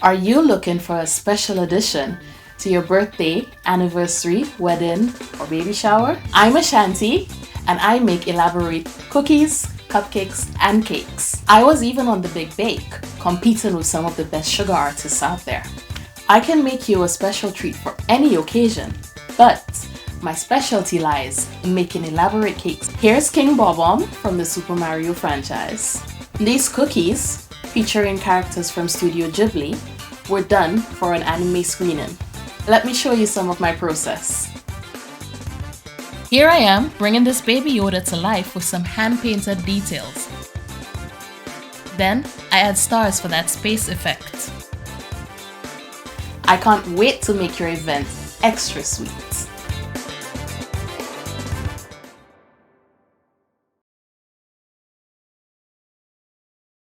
Are you looking for a special addition to your birthday, anniversary, wedding, or baby shower? I'm Ashanti, and I make elaborate cookies, cupcakes, and cakes. I was even on The Big Bake, competing with some of the best sugar artists out there. I can make you a special treat for any occasion, but my specialty lies in making elaborate cakes. Here's King Bob-omb from the Super Mario franchise. These cookies, featuring characters from Studio Ghibli, were done for an anime screening. Let me show you some of my process. Here I am, bringing this baby Yoda to life with some hand-painted details. Then, I add stars for that space effect. I can't wait to make your event extra sweet.